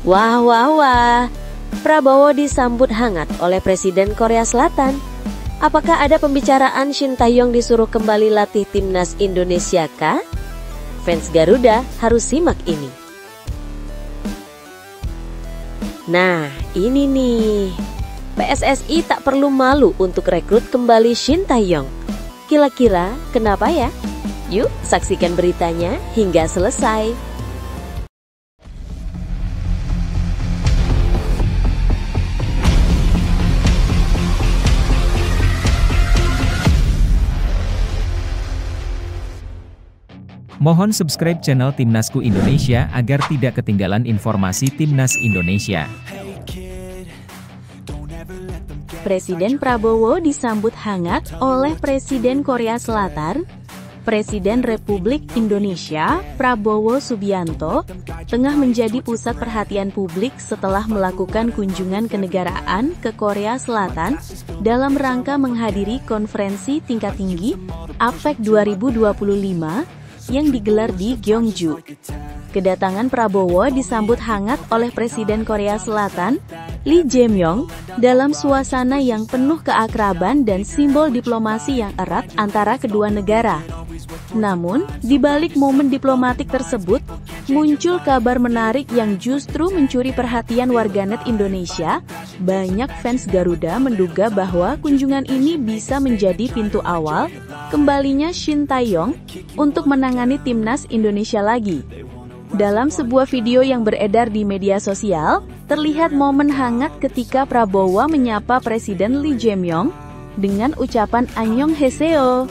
Wah, wah, wah. Prabowo disambut hangat oleh Presiden Korea Selatan. Apakah ada pembicaraan Shin Tae-yong disuruh kembali latih timnas Indonesia kah? Fans Garuda harus simak ini. Nah, ini nih. PSSI tak perlu malu untuk rekrut kembali Shin Tae-yong. Kira-kira kenapa ya? Yuk saksikan beritanya hingga selesai. Mohon subscribe channel Timnasku Indonesia agar tidak ketinggalan informasi Timnas Indonesia. Presiden Prabowo disambut hangat oleh Presiden Korea Selatan. Presiden Republik Indonesia, Prabowo Subianto, tengah menjadi pusat perhatian publik setelah melakukan kunjungan kenegaraan ke Korea Selatan dalam rangka menghadiri konferensi tingkat tinggi APEC 2025 yang digelar di Gyeongju. Kedatangan Prabowo disambut hangat oleh Presiden Korea Selatan, Lee Jae-myung, dalam suasana yang penuh keakraban dan simbol diplomasi yang erat antara kedua negara. Namun, di balik momen diplomatik tersebut, muncul kabar menarik yang justru mencuri perhatian warganet Indonesia. Banyak fans Garuda menduga bahwa kunjungan ini bisa menjadi pintu awal kembalinya Shin Tae-yong untuk menangani timnas Indonesia lagi. Dalam sebuah video yang beredar di media sosial, terlihat momen hangat ketika Prabowo menyapa Presiden Lee Jae-myung dengan ucapan Annyeonghaseyo.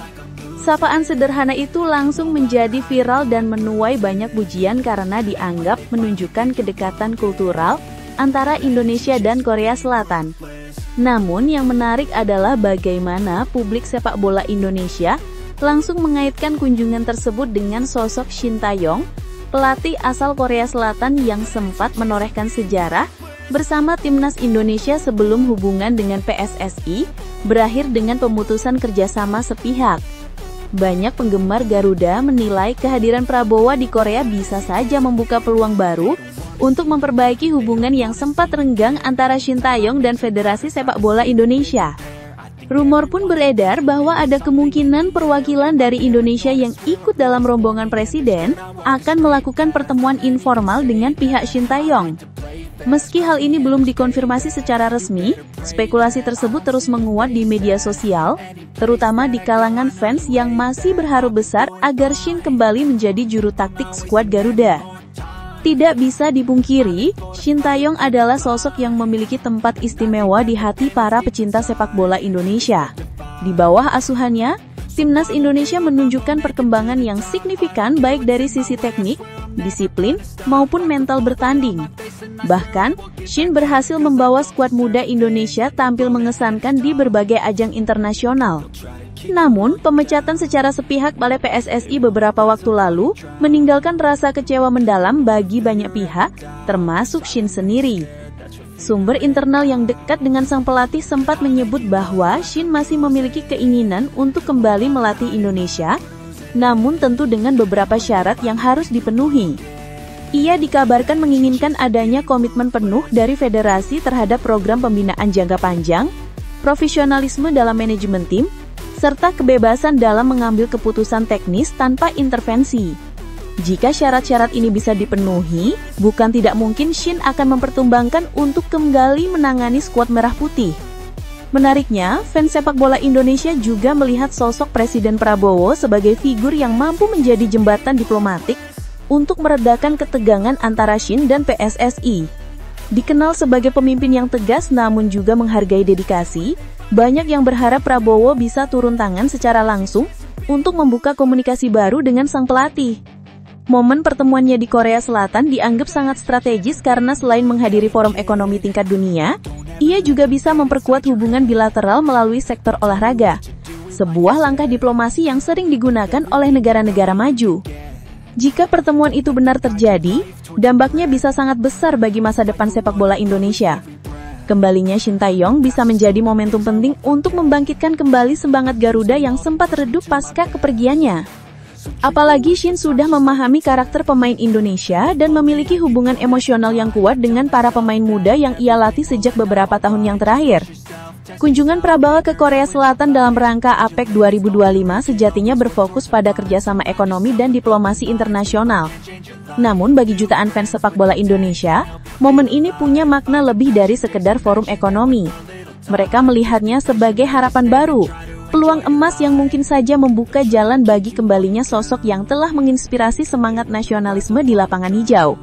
Sapaan sederhana itu langsung menjadi viral dan menuai banyak pujian karena dianggap menunjukkan kedekatan kultural antara Indonesia dan Korea Selatan. Namun yang menarik adalah bagaimana publik sepak bola Indonesia langsung mengaitkan kunjungan tersebut dengan sosok Shin Tae-yong, pelatih asal Korea Selatan yang sempat menorehkan sejarah bersama timnas Indonesia sebelum hubungan dengan PSSI berakhir dengan pemutusan kerjasama sepihak. Banyak penggemar Garuda menilai kehadiran Prabowo di Korea bisa saja membuka peluang baru untuk memperbaiki hubungan yang sempat renggang antara Shin Tae-yong dan Federasi Sepak Bola Indonesia. Rumor pun beredar bahwa ada kemungkinan perwakilan dari Indonesia yang ikut dalam rombongan presiden akan melakukan pertemuan informal dengan pihak Shin Tae-yong. Meski hal ini belum dikonfirmasi secara resmi, spekulasi tersebut terus menguat di media sosial, terutama di kalangan fans yang masih berharap besar agar Shin kembali menjadi juru taktik skuad Garuda. Tidak bisa dipungkiri, Shin Tae-yong adalah sosok yang memiliki tempat istimewa di hati para pecinta sepak bola Indonesia. Di bawah asuhannya, timnas Indonesia menunjukkan perkembangan yang signifikan baik dari sisi teknik, disiplin, maupun mental bertanding. Bahkan, Shin berhasil membawa skuad muda Indonesia tampil mengesankan di berbagai ajang internasional. Namun, pemecatan secara sepihak oleh PSSI beberapa waktu lalu meninggalkan rasa kecewa mendalam bagi banyak pihak, termasuk Shin sendiri. Sumber internal yang dekat dengan sang pelatih sempat menyebut bahwa Shin masih memiliki keinginan untuk kembali melatih Indonesia, namun tentu dengan beberapa syarat yang harus dipenuhi. Ia dikabarkan menginginkan adanya komitmen penuh dari federasi terhadap program pembinaan jangka panjang, profesionalisme dalam manajemen tim, serta kebebasan dalam mengambil keputusan teknis tanpa intervensi. Jika syarat-syarat ini bisa dipenuhi, bukan tidak mungkin Shin akan mempertimbangkan untuk kembali menangani skuad merah putih. Menariknya, fans sepak bola Indonesia juga melihat sosok Presiden Prabowo sebagai figur yang mampu menjadi jembatan diplomatik untuk meredakan ketegangan antara Shin dan PSSI. Dikenal sebagai pemimpin yang tegas namun juga menghargai dedikasi, banyak yang berharap Prabowo bisa turun tangan secara langsung untuk membuka komunikasi baru dengan sang pelatih. Momen pertemuannya di Korea Selatan dianggap sangat strategis karena selain menghadiri forum ekonomi tingkat dunia, ia juga bisa memperkuat hubungan bilateral melalui sektor olahraga. Sebuah langkah diplomasi yang sering digunakan oleh negara-negara maju. Jika pertemuan itu benar terjadi, dampaknya bisa sangat besar bagi masa depan sepak bola Indonesia. Kembalinya Shin Tae-yong bisa menjadi momentum penting untuk membangkitkan kembali semangat Garuda yang sempat redup pasca kepergiannya. Apalagi Shin sudah memahami karakter pemain Indonesia dan memiliki hubungan emosional yang kuat dengan para pemain muda yang ia latih sejak beberapa tahun yang terakhir. Kunjungan Prabowo ke Korea Selatan dalam rangka APEC 2025 sejatinya berfokus pada kerjasama ekonomi dan diplomasi internasional. Namun bagi jutaan fans sepak bola Indonesia, momen ini punya makna lebih dari sekedar forum ekonomi. Mereka melihatnya sebagai harapan baru, peluang emas yang mungkin saja membuka jalan bagi kembalinya sosok yang telah menginspirasi semangat nasionalisme di lapangan hijau.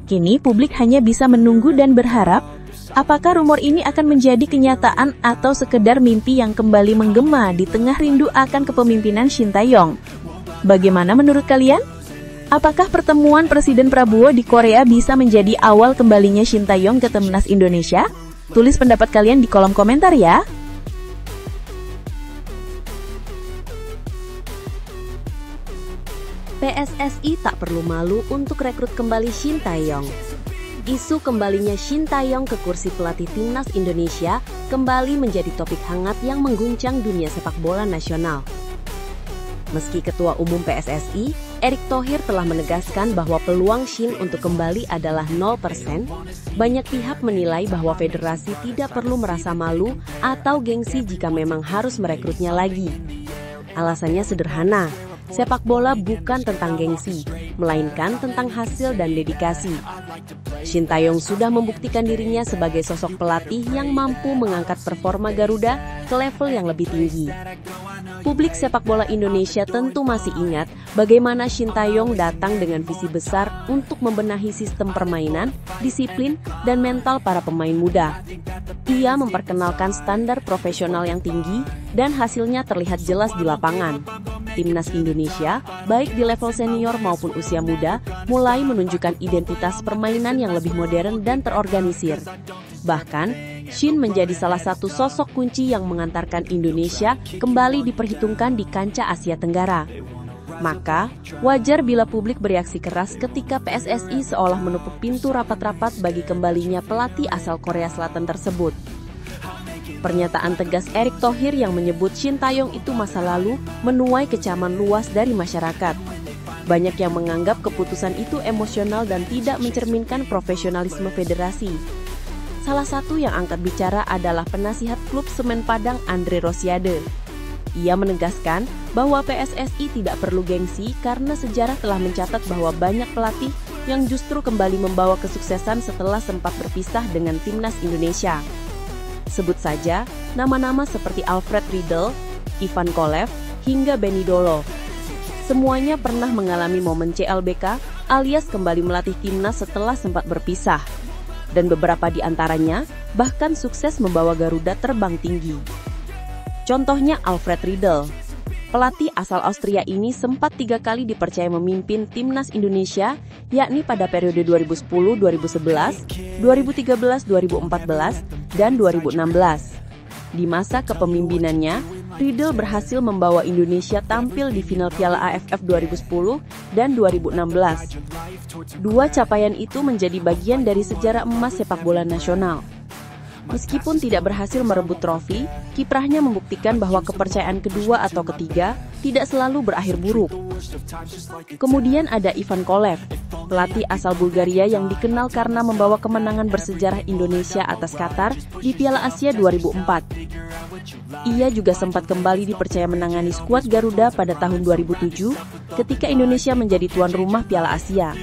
Kini publik hanya bisa menunggu dan berharap, apakah rumor ini akan menjadi kenyataan atau sekedar mimpi yang kembali menggema di tengah rindu akan kepemimpinan Shin Tae-yong. Bagaimana menurut kalian? Apakah pertemuan Presiden Prabowo di Korea bisa menjadi awal kembalinya Shin Tae-yong ke Timnas Indonesia? Tulis pendapat kalian di kolom komentar ya! PSSI tak perlu malu untuk rekrut kembali Shin Tae-yong. Isu kembalinya Shin Tae-yong ke kursi pelatih Timnas Indonesia kembali menjadi topik hangat yang mengguncang dunia sepak bola nasional. Meski Ketua Umum PSSI, Erick Thohir telah menegaskan bahwa peluang Shin untuk kembali adalah 0%, banyak pihak menilai bahwa federasi tidak perlu merasa malu atau gengsi jika memang harus merekrutnya lagi. Alasannya sederhana, sepak bola bukan tentang gengsi, melainkan tentang hasil dan dedikasi. Shin Tae-yong sudah membuktikan dirinya sebagai sosok pelatih yang mampu mengangkat performa Garuda ke level yang lebih tinggi. Publik sepak bola Indonesia tentu masih ingat bagaimana Shin Tae-yong datang dengan visi besar untuk membenahi sistem permainan, disiplin, dan mental para pemain muda. Ia memperkenalkan standar profesional yang tinggi dan hasilnya terlihat jelas di lapangan. Timnas Indonesia, baik di level senior maupun usia muda, mulai menunjukkan identitas permainan yang lebih modern dan terorganisir. Bahkan, Shin menjadi salah satu sosok kunci yang mengantarkan Indonesia kembali diperhitungkan di kancah Asia Tenggara. Maka, wajar bila publik bereaksi keras ketika PSSI seolah menepuk pintu rapat-rapat bagi kembalinya pelatih asal Korea Selatan tersebut. Pernyataan tegas Erick Thohir yang menyebut Shin Tae-yong itu masa lalu menuai kecaman luas dari masyarakat. Banyak yang menganggap keputusan itu emosional dan tidak mencerminkan profesionalisme federasi. Salah satu yang angkat bicara adalah penasihat klub Semen Padang Andre Rosiade. Ia menegaskan bahwa PSSI tidak perlu gengsi karena sejarah telah mencatat bahwa banyak pelatih yang justru kembali membawa kesuksesan setelah sempat berpisah dengan Timnas Indonesia. Sebut saja nama-nama seperti Alfred Riedel, Ivan Kolev, hingga Benny Dolo. Semuanya pernah mengalami momen CLBK alias kembali melatih timnas setelah sempat berpisah. Dan beberapa di antaranya bahkan sukses membawa Garuda terbang tinggi. Contohnya Alfred Riedel. Pelatih asal Austria ini sempat 3 kali dipercaya memimpin Timnas Indonesia, yakni pada periode 2010-2011, 2013-2014, dan 2016. Di masa kepemimpinannya, Riedel berhasil membawa Indonesia tampil di final Piala AFF 2010 dan 2016. Dua capaian itu menjadi bagian dari sejarah emas sepak bola nasional. Meskipun tidak berhasil merebut trofi, kiprahnya membuktikan bahwa kepercayaan kedua atau ketiga tidak selalu berakhir buruk. Kemudian ada Ivan Kolev, pelatih asal Bulgaria yang dikenal karena membawa kemenangan bersejarah Indonesia atas Qatar di Piala Asia 2004. Ia juga sempat kembali dipercaya menangani skuad Garuda pada tahun 2007 ketika Indonesia menjadi tuan rumah Piala Asia.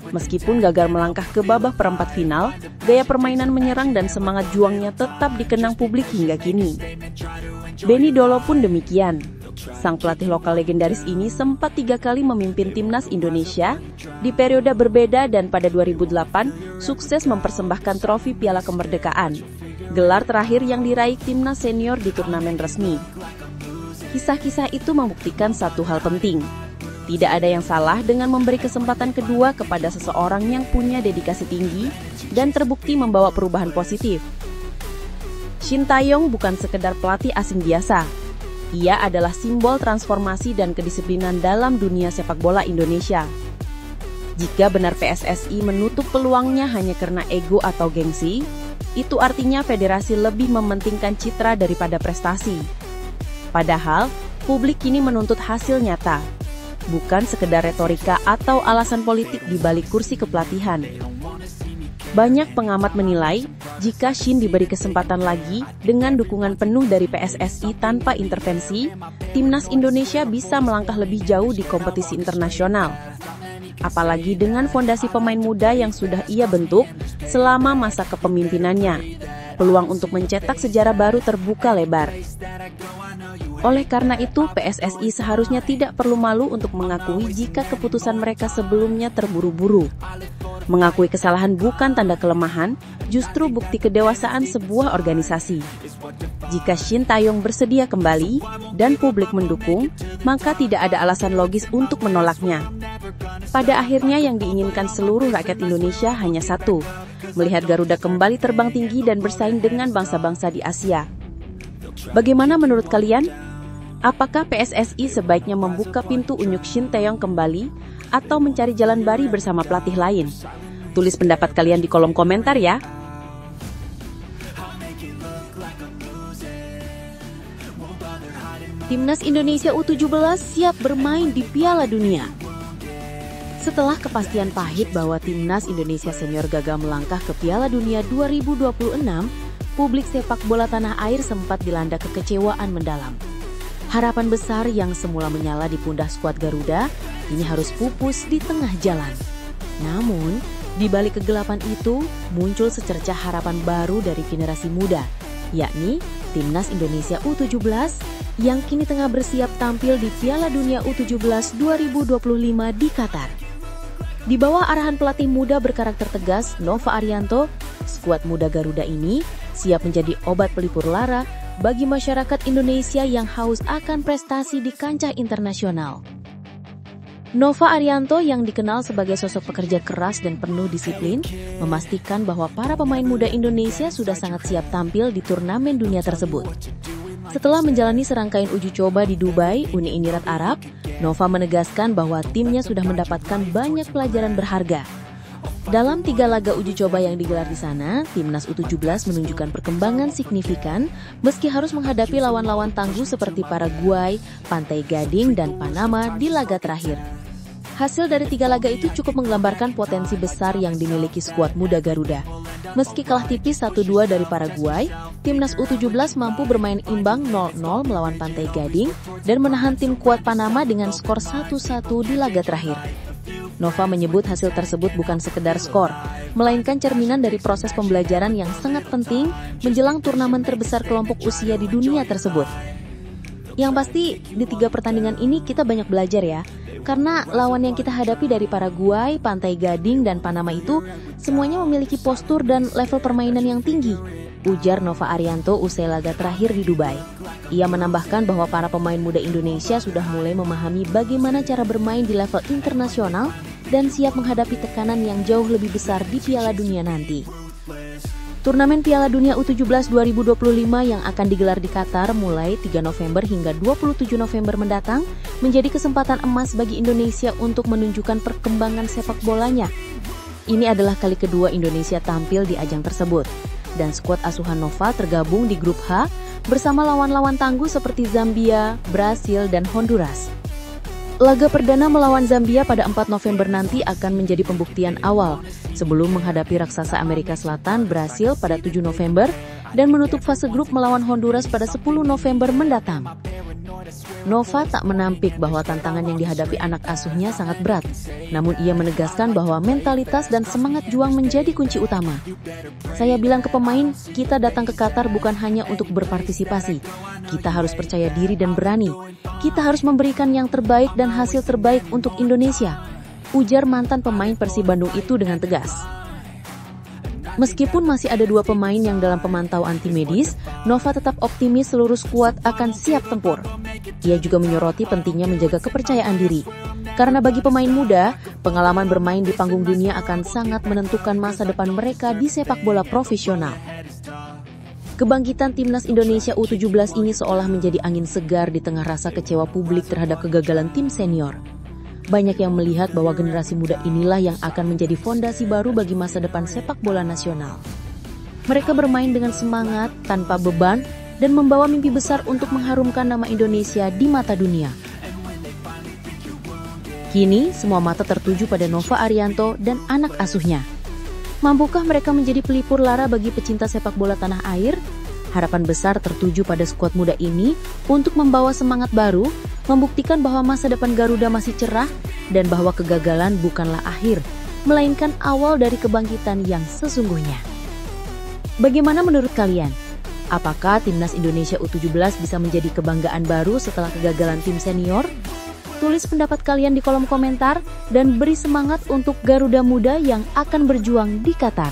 Meskipun gagal melangkah ke babak perempat final, gaya permainan menyerang dan semangat juangnya tetap dikenang publik hingga kini. Benny Dolo pun demikian. Sang pelatih lokal legendaris ini sempat 3 kali memimpin Timnas Indonesia di periode berbeda dan pada 2008 sukses mempersembahkan trofi Piala Kemerdekaan, gelar terakhir yang diraih Timnas senior di turnamen resmi. Kisah-kisah itu membuktikan satu hal penting. Tidak ada yang salah dengan memberi kesempatan kedua kepada seseorang yang punya dedikasi tinggi dan terbukti membawa perubahan positif. Shin Tae-yong bukan sekedar pelatih asing biasa. Ia adalah simbol transformasi dan kedisiplinan dalam dunia sepak bola Indonesia. Jika benar PSSI menutup peluangnya hanya karena ego atau gengsi, itu artinya federasi lebih mementingkan citra daripada prestasi. Padahal, publik kini menuntut hasil nyata. bukan sekedar retorika atau alasan politik di balik kursi kepelatihan. Banyak pengamat menilai, jika Shin diberi kesempatan lagi dengan dukungan penuh dari PSSI tanpa intervensi, timnas Indonesia bisa melangkah lebih jauh di kompetisi internasional. Apalagi dengan fondasi pemain muda yang sudah ia bentuk selama masa kepemimpinannya. Peluang untuk mencetak sejarah baru terbuka lebar. Oleh karena itu, PSSI seharusnya tidak perlu malu untuk mengakui jika keputusan mereka sebelumnya terburu-buru. Mengakui kesalahan bukan tanda kelemahan, justru bukti kedewasaan sebuah organisasi. Jika Shin Tae-yong bersedia kembali dan publik mendukung, maka tidak ada alasan logis untuk menolaknya. Pada akhirnya yang diinginkan seluruh rakyat Indonesia hanya satu, melihat Garuda kembali terbang tinggi dan bersaing dengan bangsa-bangsa di Asia. Bagaimana menurut kalian? Apakah PSSI sebaiknya membuka pintu unjuk Shin Tae-yong kembali atau mencari jalan baru bersama pelatih lain? Tulis pendapat kalian di kolom komentar ya. Timnas Indonesia U17 siap bermain di Piala Dunia. Setelah kepastian pahit bahwa Timnas Indonesia Senior gagal melangkah ke Piala Dunia 2026, publik sepak bola tanah air sempat dilanda kekecewaan mendalam. Harapan besar yang semula menyala di pundak skuad Garuda, ini harus pupus di tengah jalan. Namun, di balik kegelapan itu, muncul secercah harapan baru dari generasi muda, yakni Timnas Indonesia U17 yang kini tengah bersiap tampil di Piala Dunia U17 2025 di Qatar. Di bawah arahan pelatih muda berkarakter tegas, Nova Arianto, skuad muda Garuda ini siap menjadi obat pelipur lara bagi masyarakat Indonesia yang haus akan prestasi di kancah internasional. Nova Arianto yang dikenal sebagai sosok pekerja keras dan penuh disiplin, memastikan bahwa para pemain muda Indonesia sudah sangat siap tampil di turnamen dunia tersebut. Setelah menjalani serangkaian uji coba di Dubai, Uni Emirat Arab, Nova menegaskan bahwa timnya sudah mendapatkan banyak pelajaran berharga. Dalam 3 laga uji coba yang digelar di sana, Timnas U17 menunjukkan perkembangan signifikan meski harus menghadapi lawan-lawan tangguh seperti Paraguay, Pantai Gading, dan Panama di laga terakhir. Hasil dari 3 laga itu cukup menggambarkan potensi besar yang dimiliki skuad muda Garuda. Meski kalah tipis 1-2 dari Paraguay, Timnas U17 mampu bermain imbang 0-0 melawan Pantai Gading dan menahan tim kuat Panama dengan skor 1-1 di laga terakhir. Nova menyebut hasil tersebut bukan sekedar skor, melainkan cerminan dari proses pembelajaran yang sangat penting menjelang turnamen terbesar kelompok usia di dunia tersebut. Yang pasti, di 3 pertandingan ini kita banyak belajar ya, karena lawan yang kita hadapi dari Paraguay, Pantai Gading, dan Panama itu semuanya memiliki postur dan level permainan yang tinggi, ujar Nova Arianto usai laga terakhir di Dubai. Ia menambahkan bahwa para pemain muda Indonesia sudah mulai memahami bagaimana cara bermain di level internasional dan siap menghadapi tekanan yang jauh lebih besar di Piala Dunia nanti. Turnamen Piala Dunia U17 2025 yang akan digelar di Qatar mulai 3 November hingga 27 November mendatang menjadi kesempatan emas bagi Indonesia untuk menunjukkan perkembangan sepak bolanya. Ini adalah kali kedua Indonesia tampil di ajang tersebut, dan skuad asuhan Nova tergabung di grup H bersama lawan-lawan tangguh seperti Zambia, Brasil, dan Honduras. Laga perdana melawan Zambia pada 4 November nanti akan menjadi pembuktian awal sebelum menghadapi raksasa Amerika Selatan Brasil pada 7 November dan menutup fase grup melawan Honduras pada 10 November mendatang. Nova tak menampik bahwa tantangan yang dihadapi anak asuhnya sangat berat, namun ia menegaskan bahwa mentalitas dan semangat juang menjadi kunci utama. Saya bilang ke pemain, kita datang ke Qatar bukan hanya untuk berpartisipasi. Kita harus percaya diri dan berani. Kita harus memberikan yang terbaik dan hasil terbaik untuk Indonesia, ujar mantan pemain Persib Bandung itu dengan tegas. Meskipun masih ada 2 pemain yang dalam pemantauan tim medis, Nova tetap optimis seluruh skuad akan siap tempur. Ia juga menyoroti pentingnya menjaga kepercayaan diri. Karena bagi pemain muda, pengalaman bermain di panggung dunia akan sangat menentukan masa depan mereka di sepak bola profesional. Kebangkitan Timnas Indonesia U17 ini seolah menjadi angin segar di tengah rasa kecewa publik terhadap kegagalan tim senior. Banyak yang melihat bahwa generasi muda inilah yang akan menjadi fondasi baru bagi masa depan sepak bola nasional. Mereka bermain dengan semangat, tanpa beban, dan membawa mimpi besar untuk mengharumkan nama Indonesia di mata dunia. Kini, semua mata tertuju pada Nova Arianto dan anak asuhnya. Mampukah mereka menjadi pelipur lara bagi pecinta sepak bola tanah air? Harapan besar tertuju pada skuad muda ini untuk membawa semangat baru, membuktikan bahwa masa depan Garuda masih cerah, dan bahwa kegagalan bukanlah akhir, melainkan awal dari kebangkitan yang sesungguhnya. Bagaimana menurut kalian? Apakah Timnas Indonesia U17 bisa menjadi kebanggaan baru setelah kegagalan tim senior? Tulis pendapat kalian di kolom komentar dan beri semangat untuk Garuda Muda yang akan berjuang di Qatar.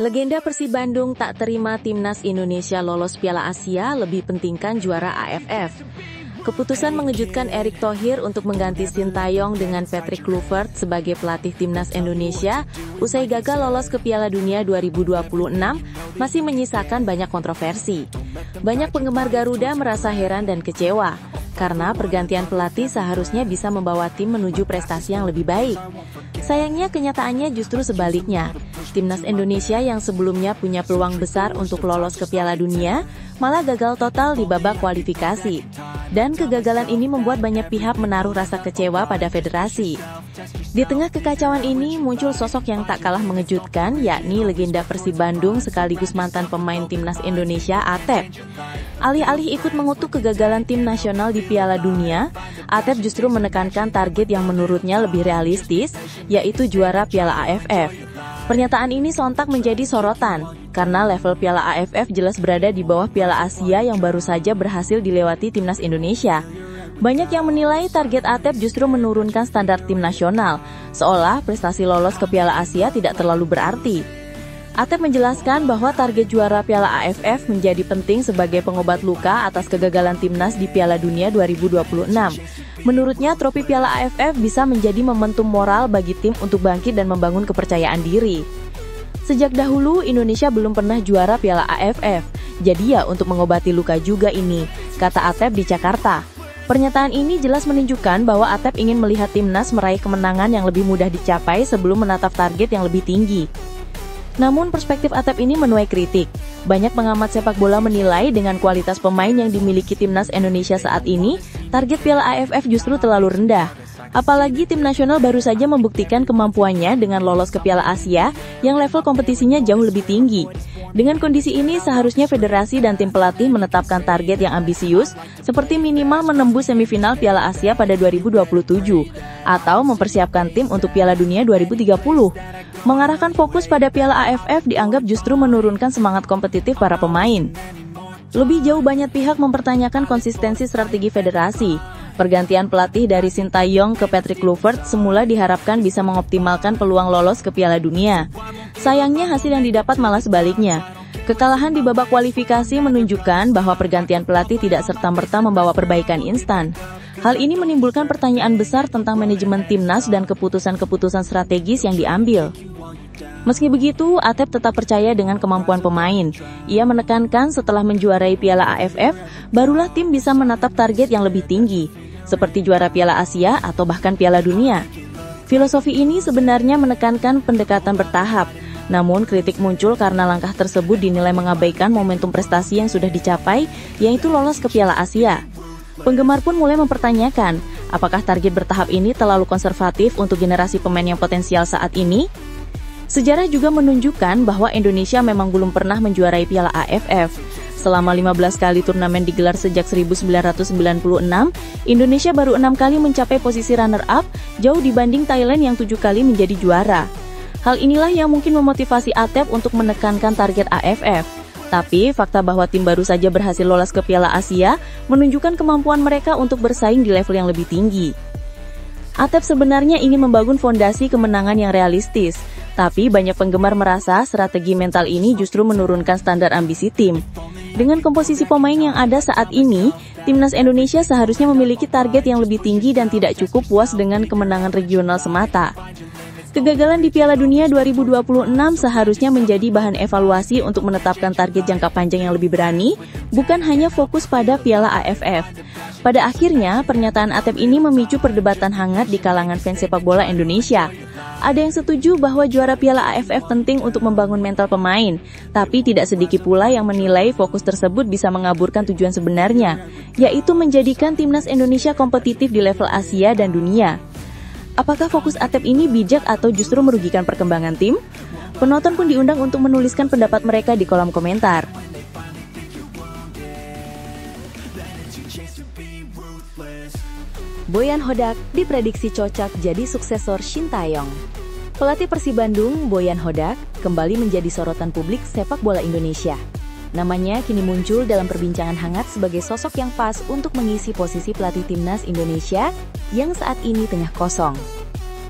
Legenda Persib Bandung tak terima Timnas Indonesia lolos Piala Asia lebih pentingkan juara AFF. Keputusan mengejutkan Erick Thohir untuk mengganti Sintayong dengan Patrick Kluivert sebagai pelatih Timnas Indonesia usai gagal lolos ke Piala Dunia 2026 masih menyisakan banyak kontroversi. Banyak penggemar Garuda merasa heran dan kecewa karena pergantian pelatih seharusnya bisa membawa tim menuju prestasi yang lebih baik. Sayangnya kenyataannya justru sebaliknya. Timnas Indonesia yang sebelumnya punya peluang besar untuk lolos ke Piala Dunia malah gagal total di babak kualifikasi. Dan kegagalan ini membuat banyak pihak menaruh rasa kecewa pada federasi. Di tengah kekacauan ini muncul sosok yang tak kalah mengejutkan, yakni legenda Persib Bandung sekaligus mantan pemain Timnas Indonesia Atep. Alih-alih ikut mengutuk kegagalan tim nasional di Piala Dunia, Atep justru menekankan target yang menurutnya lebih realistis, yaitu juara Piala AFF. Pernyataan ini sontak menjadi sorotan, karena level Piala AFF jelas berada di bawah Piala Asia yang baru saja berhasil dilewati Timnas Indonesia. Banyak yang menilai target Atep justru menurunkan standar tim nasional, seolah prestasi lolos ke Piala Asia tidak terlalu berarti. Atep menjelaskan bahwa target juara Piala AFF menjadi penting sebagai pengobat luka atas kegagalan Timnas di Piala Dunia 2026. Menurutnya, trofi Piala AFF bisa menjadi momentum moral bagi tim untuk bangkit dan membangun kepercayaan diri. Sejak dahulu, Indonesia belum pernah juara Piala AFF, jadi ya untuk mengobati luka juga ini, kata Atep di Jakarta. Pernyataan ini jelas menunjukkan bahwa Atep ingin melihat Timnas meraih kemenangan yang lebih mudah dicapai sebelum menatap target yang lebih tinggi. Namun perspektif Atep ini menuai kritik. Banyak pengamat sepak bola menilai dengan kualitas pemain yang dimiliki Timnas Indonesia saat ini, target Piala AFF justru terlalu rendah. Apalagi tim nasional baru saja membuktikan kemampuannya dengan lolos ke Piala Asia yang level kompetisinya jauh lebih tinggi. Dengan kondisi ini, seharusnya federasi dan tim pelatih menetapkan target yang ambisius, seperti minimal menembus semifinal Piala Asia pada 2027, atau mempersiapkan tim untuk Piala Dunia 2030. Mengarahkan fokus pada Piala AFF dianggap justru menurunkan semangat kompetitif para pemain. Lebih jauh banyak pihak mempertanyakan konsistensi strategi federasi. Pergantian pelatih dari Sintayong ke Patrick Kluivert semula diharapkan bisa mengoptimalkan peluang lolos ke Piala Dunia. Sayangnya hasil yang didapat malah sebaliknya. Kekalahan di babak kualifikasi menunjukkan bahwa pergantian pelatih tidak serta-merta membawa perbaikan instan. Hal ini menimbulkan pertanyaan besar tentang manajemen Timnas dan keputusan-keputusan strategis yang diambil. Meski begitu, Atep tetap percaya dengan kemampuan pemain. Ia menekankan setelah menjuarai Piala AFF, barulah tim bisa menatap target yang lebih tinggi, seperti juara Piala Asia atau bahkan Piala Dunia. Filosofi ini sebenarnya menekankan pendekatan bertahap, namun kritik muncul karena langkah tersebut dinilai mengabaikan momentum prestasi yang sudah dicapai, yaitu lolos ke Piala Asia. Penggemar pun mulai mempertanyakan, apakah target bertahap ini terlalu konservatif untuk generasi pemain yang potensial saat ini? Sejarah juga menunjukkan bahwa Indonesia memang belum pernah menjuarai Piala AFF. Selama 15 kali turnamen digelar sejak 1996, Indonesia baru 6 kali mencapai posisi runner-up, jauh dibanding Thailand yang 7 kali menjadi juara. Hal inilah yang mungkin memotivasi Atep untuk menekankan target AFF. Tapi, fakta bahwa tim baru saja berhasil lolos ke Piala Asia menunjukkan kemampuan mereka untuk bersaing di level yang lebih tinggi. Atep sebenarnya ingin membangun fondasi kemenangan yang realistis, tapi banyak penggemar merasa strategi mental ini justru menurunkan standar ambisi tim. Dengan komposisi pemain yang ada saat ini, Timnas Indonesia seharusnya memiliki target yang lebih tinggi dan tidak cukup puas dengan kemenangan regional semata. Kegagalan di Piala Dunia 2026 seharusnya menjadi bahan evaluasi untuk menetapkan target jangka panjang yang lebih berani, bukan hanya fokus pada Piala AFF. Pada akhirnya, pernyataan Atep ini memicu perdebatan hangat di kalangan fans sepak bola Indonesia. Ada yang setuju bahwa juara Piala AFF penting untuk membangun mental pemain, tapi tidak sedikit pula yang menilai fokus tersebut bisa mengaburkan tujuan sebenarnya, yaitu menjadikan timnas Indonesia kompetitif di level Asia dan dunia. Apakah fokus Atep ini bijak atau justru merugikan perkembangan tim? Penonton pun diundang untuk menuliskan pendapat mereka di kolom komentar. Boyan Hodak diprediksi cocok jadi suksesor Shin Tae-yong. Pelatih Persib Bandung, Boyan Hodak, kembali menjadi sorotan publik sepak bola Indonesia. Namanya kini muncul dalam perbincangan hangat sebagai sosok yang pas untuk mengisi posisi pelatih timnas Indonesia yang saat ini tengah kosong.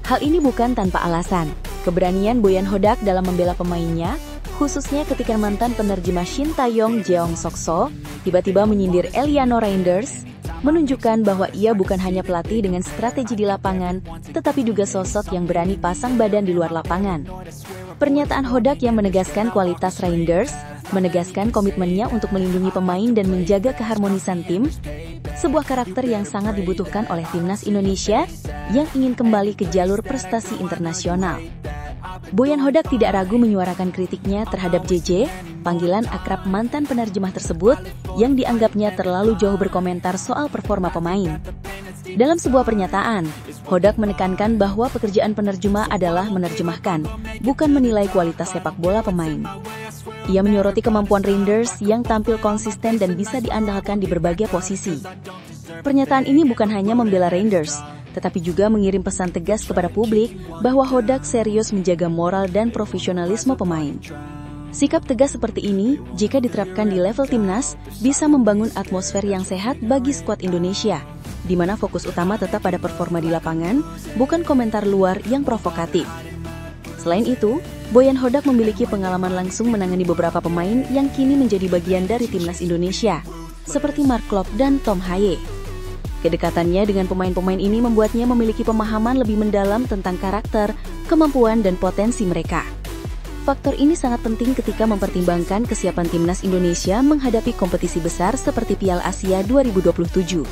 Hal ini bukan tanpa alasan. Keberanian Boyan Hodak dalam membela pemainnya, khususnya ketika mantan penerjemah Shin Tae-yong Jeong Sok-so tiba-tiba menyindir Eliano Reinders, menunjukkan bahwa ia bukan hanya pelatih dengan strategi di lapangan, tetapi juga sosok yang berani pasang badan di luar lapangan. Pernyataan Hodak yang menegaskan kualitas Reinders, menegaskan komitmennya untuk melindungi pemain dan menjaga keharmonisan tim, sebuah karakter yang sangat dibutuhkan oleh timnas Indonesia yang ingin kembali ke jalur prestasi internasional. Boyan Hodak tidak ragu menyuarakan kritiknya terhadap JJ, panggilan akrab mantan penerjemah tersebut, yang dianggapnya terlalu jauh berkomentar soal performa pemain. Dalam sebuah pernyataan, Hodak menekankan bahwa pekerjaan penerjemah adalah menerjemahkan, bukan menilai kualitas sepak bola pemain. Ia menyoroti kemampuan Reinders yang tampil konsisten dan bisa diandalkan di berbagai posisi. Pernyataan ini bukan hanya membela Reinders, tetapi juga mengirim pesan tegas kepada publik bahwa Hodak serius menjaga moral dan profesionalisme pemain. Sikap tegas seperti ini, jika diterapkan di level timnas, bisa membangun atmosfer yang sehat bagi skuad Indonesia, di mana fokus utama tetap pada performa di lapangan, bukan komentar luar yang provokatif. Selain itu, Boyan Hodak memiliki pengalaman langsung menangani beberapa pemain yang kini menjadi bagian dari timnas Indonesia, seperti Mark Klok dan Tom Haye. Kedekatannya dengan pemain-pemain ini membuatnya memiliki pemahaman lebih mendalam tentang karakter, kemampuan, dan potensi mereka. Faktor ini sangat penting ketika mempertimbangkan kesiapan timnas Indonesia menghadapi kompetisi besar seperti Piala Asia 2027.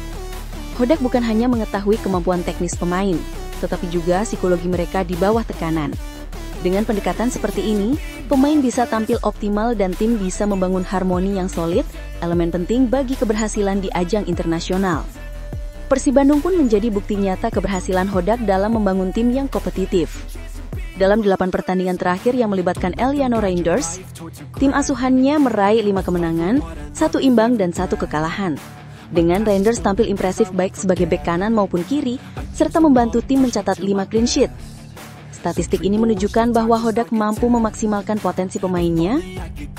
Hodak bukan hanya mengetahui kemampuan teknis pemain, tetapi juga psikologi mereka di bawah tekanan. Dengan pendekatan seperti ini, pemain bisa tampil optimal dan tim bisa membangun harmoni yang solid, elemen penting bagi keberhasilan di ajang internasional. Persib Bandung pun menjadi bukti nyata keberhasilan Hodak dalam membangun tim yang kompetitif. Dalam 8 pertandingan terakhir yang melibatkan Eliano Reinders, tim asuhannya meraih 5 kemenangan, 1 imbang dan 1 kekalahan. Dengan Reinders tampil impresif baik sebagai bek kanan maupun kiri, serta membantu tim mencatat 5 clean sheet. Statistik ini menunjukkan bahwa Hodak mampu memaksimalkan potensi pemainnya,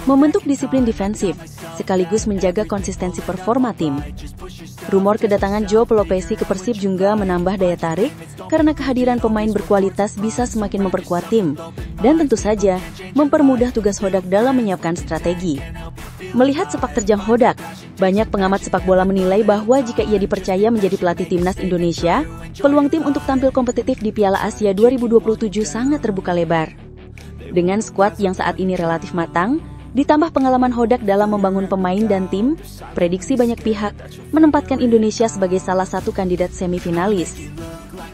membentuk disiplin defensif, sekaligus menjaga konsistensi performa tim. Rumor kedatangan Joe Pelopesi ke Persib juga menambah daya tarik, karena kehadiran pemain berkualitas bisa semakin memperkuat tim, dan tentu saja mempermudah tugas Hodak dalam menyiapkan strategi. Melihat sepak terjang Hodak, banyak pengamat sepak bola menilai bahwa jika ia dipercaya menjadi pelatih timnas Indonesia, peluang tim untuk tampil kompetitif di Piala Asia 2027 sangat terbuka lebar. Dengan skuad yang saat ini relatif matang, ditambah pengalaman Hodak dalam membangun pemain dan tim, prediksi banyak pihak menempatkan Indonesia sebagai salah satu kandidat semifinalis.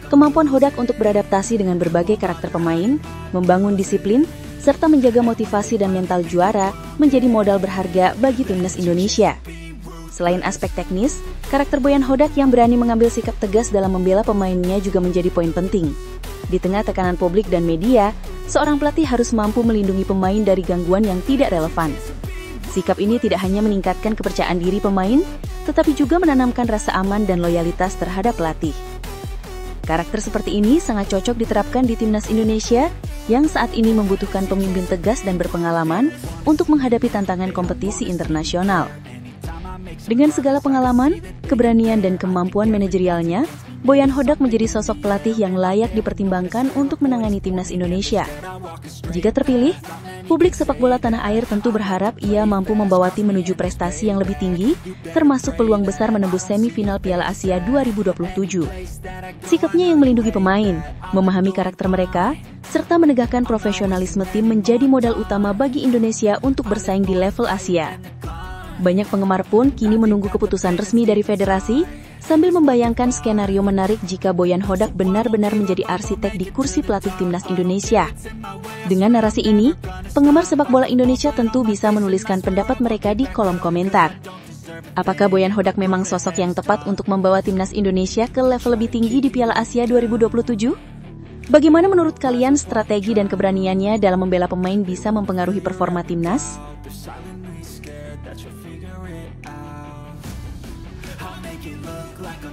Kemampuan Hodak untuk beradaptasi dengan berbagai karakter pemain, membangun disiplin, serta menjaga motivasi dan mental juara menjadi modal berharga bagi timnas Indonesia. Selain aspek teknis, karakter Boyan Hodak yang berani mengambil sikap tegas dalam membela pemainnya juga menjadi poin penting. Di tengah tekanan publik dan media, seorang pelatih harus mampu melindungi pemain dari gangguan yang tidak relevan. Sikap ini tidak hanya meningkatkan kepercayaan diri pemain, tetapi juga menanamkan rasa aman dan loyalitas terhadap pelatih. Karakter seperti ini sangat cocok diterapkan di timnas Indonesia yang saat ini membutuhkan pemimpin tegas dan berpengalaman untuk menghadapi tantangan kompetisi internasional. Dengan segala pengalaman, keberanian dan kemampuan manajerialnya, Boyan Hodak menjadi sosok pelatih yang layak dipertimbangkan untuk menangani timnas Indonesia. Jika terpilih, publik sepak bola tanah air tentu berharap ia mampu membawa tim menuju prestasi yang lebih tinggi, termasuk peluang besar menembus semifinal Piala Asia 2027. Sikapnya yang melindungi pemain, memahami karakter mereka, serta menegakkan profesionalisme tim menjadi modal utama bagi Indonesia untuk bersaing di level Asia. Banyak penggemar pun kini menunggu keputusan resmi dari federasi, sambil membayangkan skenario menarik jika Boyan Hodak benar-benar menjadi arsitek di kursi pelatih timnas Indonesia. Dengan narasi ini, penggemar sepak bola Indonesia tentu bisa menuliskan pendapat mereka di kolom komentar. Apakah Boyan Hodak memang sosok yang tepat untuk membawa timnas Indonesia ke level lebih tinggi di Piala Asia 2027? Bagaimana menurut kalian strategi dan keberaniannya dalam membela pemain bisa mempengaruhi performa timnas?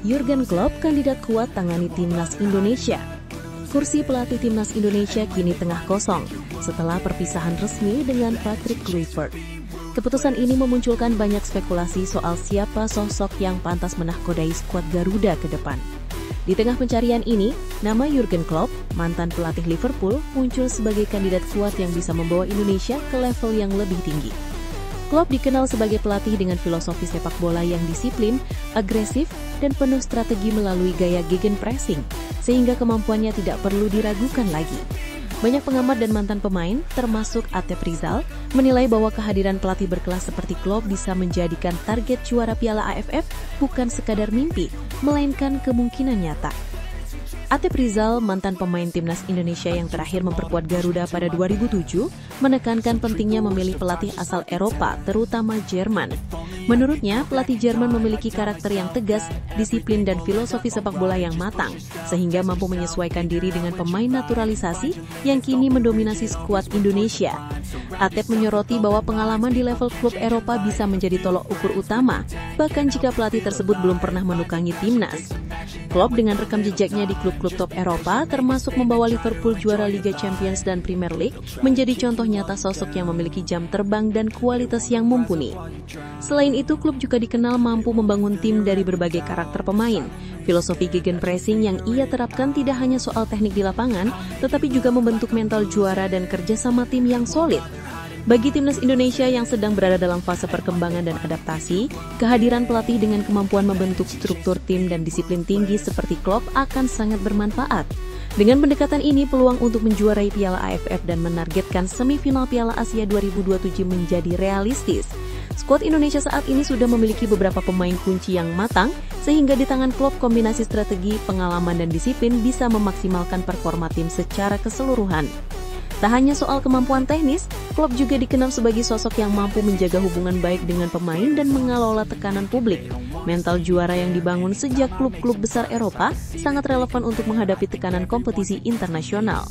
Jurgen Klopp kandidat kuat tangani timnas Indonesia. Kursi pelatih timnas Indonesia kini tengah kosong setelah perpisahan resmi dengan Patrick Kluivert. Keputusan ini memunculkan banyak spekulasi soal siapa sosok yang pantas menahkodai skuad Garuda ke depan. Di tengah pencarian ini, nama Jurgen Klopp, mantan pelatih Liverpool, muncul sebagai kandidat kuat yang bisa membawa Indonesia ke level yang lebih tinggi. Klopp dikenal sebagai pelatih dengan filosofi sepak bola yang disiplin, agresif, dan penuh strategi melalui gaya gegenpressing, sehingga kemampuannya tidak perlu diragukan lagi. Banyak pengamat dan mantan pemain, termasuk Atep Rizal, menilai bahwa kehadiran pelatih berkelas seperti Klopp bisa menjadikan target juara Piala AFF bukan sekadar mimpi, melainkan kemungkinan nyata. Atep Rizal, mantan pemain timnas Indonesia yang terakhir memperkuat Garuda pada 2007, menekankan pentingnya memilih pelatih asal Eropa, terutama Jerman. Menurutnya, pelatih Jerman memiliki karakter yang tegas, disiplin dan filosofi sepak bola yang matang, sehingga mampu menyesuaikan diri dengan pemain naturalisasi yang kini mendominasi skuad Indonesia. Atep menyoroti bahwa pengalaman di level klub Eropa bisa menjadi tolok ukur utama, bahkan jika pelatih tersebut belum pernah menukangi timnas. Klopp dengan rekam jejaknya di klub-klub top Eropa, termasuk membawa Liverpool juara Liga Champions dan Premier League, menjadi contoh nyata sosok yang memiliki jam terbang dan kualitas yang mumpuni. Selain itu, klub juga dikenal mampu membangun tim dari berbagai karakter pemain. Filosofi gegenpressing yang ia terapkan tidak hanya soal teknik di lapangan, tetapi juga membentuk mental juara dan kerjasama tim yang solid. Bagi timnas Indonesia yang sedang berada dalam fase perkembangan dan adaptasi, kehadiran pelatih dengan kemampuan membentuk struktur tim dan disiplin tinggi seperti Klopp akan sangat bermanfaat. Dengan pendekatan ini, peluang untuk menjuarai Piala AFF dan menargetkan semifinal Piala Asia 2027 menjadi realistis. Skuad Indonesia saat ini sudah memiliki beberapa pemain kunci yang matang, sehingga di tangan Klopp kombinasi strategi, pengalaman dan disiplin bisa memaksimalkan performa tim secara keseluruhan. Tak hanya soal kemampuan teknis, Klopp juga dikenal sebagai sosok yang mampu menjaga hubungan baik dengan pemain dan mengelola tekanan publik. Mental juara yang dibangun sejak klub-klub besar Eropa sangat relevan untuk menghadapi tekanan kompetisi internasional.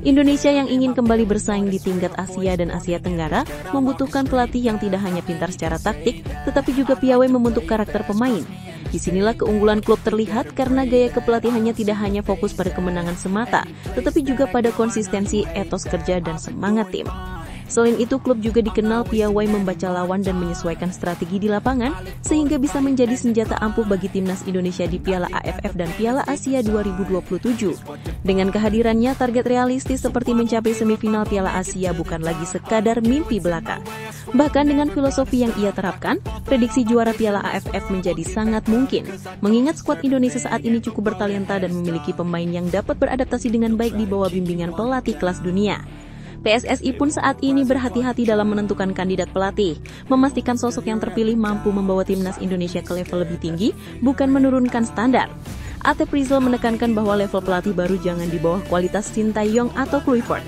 Indonesia yang ingin kembali bersaing di tingkat Asia dan Asia Tenggara membutuhkan pelatih yang tidak hanya pintar secara taktik, tetapi juga piawai membentuk karakter pemain. Disinilah keunggulan klub terlihat karena gaya kepelatihannya tidak hanya fokus pada kemenangan semata, tetapi juga pada konsistensi, etos kerja, dan semangat tim. Selain itu, klub juga dikenal piawai membaca lawan dan menyesuaikan strategi di lapangan, sehingga bisa menjadi senjata ampuh bagi timnas Indonesia di Piala AFF dan Piala Asia 2027. Dengan kehadirannya, target realistis seperti mencapai semifinal Piala Asia bukan lagi sekadar mimpi belaka. Bahkan dengan filosofi yang ia terapkan, prediksi juara Piala AFF menjadi sangat mungkin. Mengingat skuad Indonesia saat ini cukup bertalenta dan memiliki pemain yang dapat beradaptasi dengan baik di bawah bimbingan pelatih kelas dunia. PSSI pun saat ini berhati-hati dalam menentukan kandidat pelatih, memastikan sosok yang terpilih mampu membawa timnas Indonesia ke level lebih tinggi, bukan menurunkan standar. Atep Rizal menekankan bahwa level pelatih baru jangan di bawah kualitas Sintayong atau Kluivert.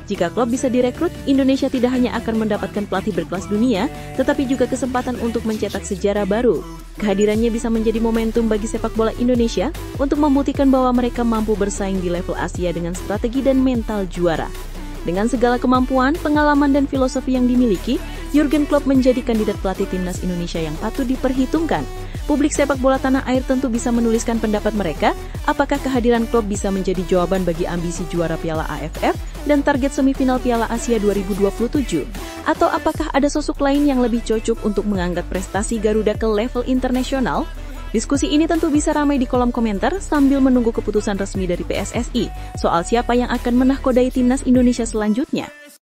Jika klub bisa direkrut, Indonesia tidak hanya akan mendapatkan pelatih berkelas dunia, tetapi juga kesempatan untuk mencetak sejarah baru. Kehadirannya bisa menjadi momentum bagi sepak bola Indonesia untuk membuktikan bahwa mereka mampu bersaing di level Asia dengan strategi dan mental juara. Dengan segala kemampuan, pengalaman dan filosofi yang dimiliki, Jurgen Klopp menjadi kandidat pelatih timnas Indonesia yang patut diperhitungkan. Publik sepak bola tanah air tentu bisa menuliskan pendapat mereka, apakah kehadiran Klopp bisa menjadi jawaban bagi ambisi juara Piala AFF dan target semifinal Piala Asia 2027? Atau apakah ada sosok lain yang lebih cocok untuk mengangkat prestasi Garuda ke level internasional? Diskusi ini tentu bisa ramai di kolom komentar sambil menunggu keputusan resmi dari PSSI soal siapa yang akan menahkodai timnas Indonesia selanjutnya.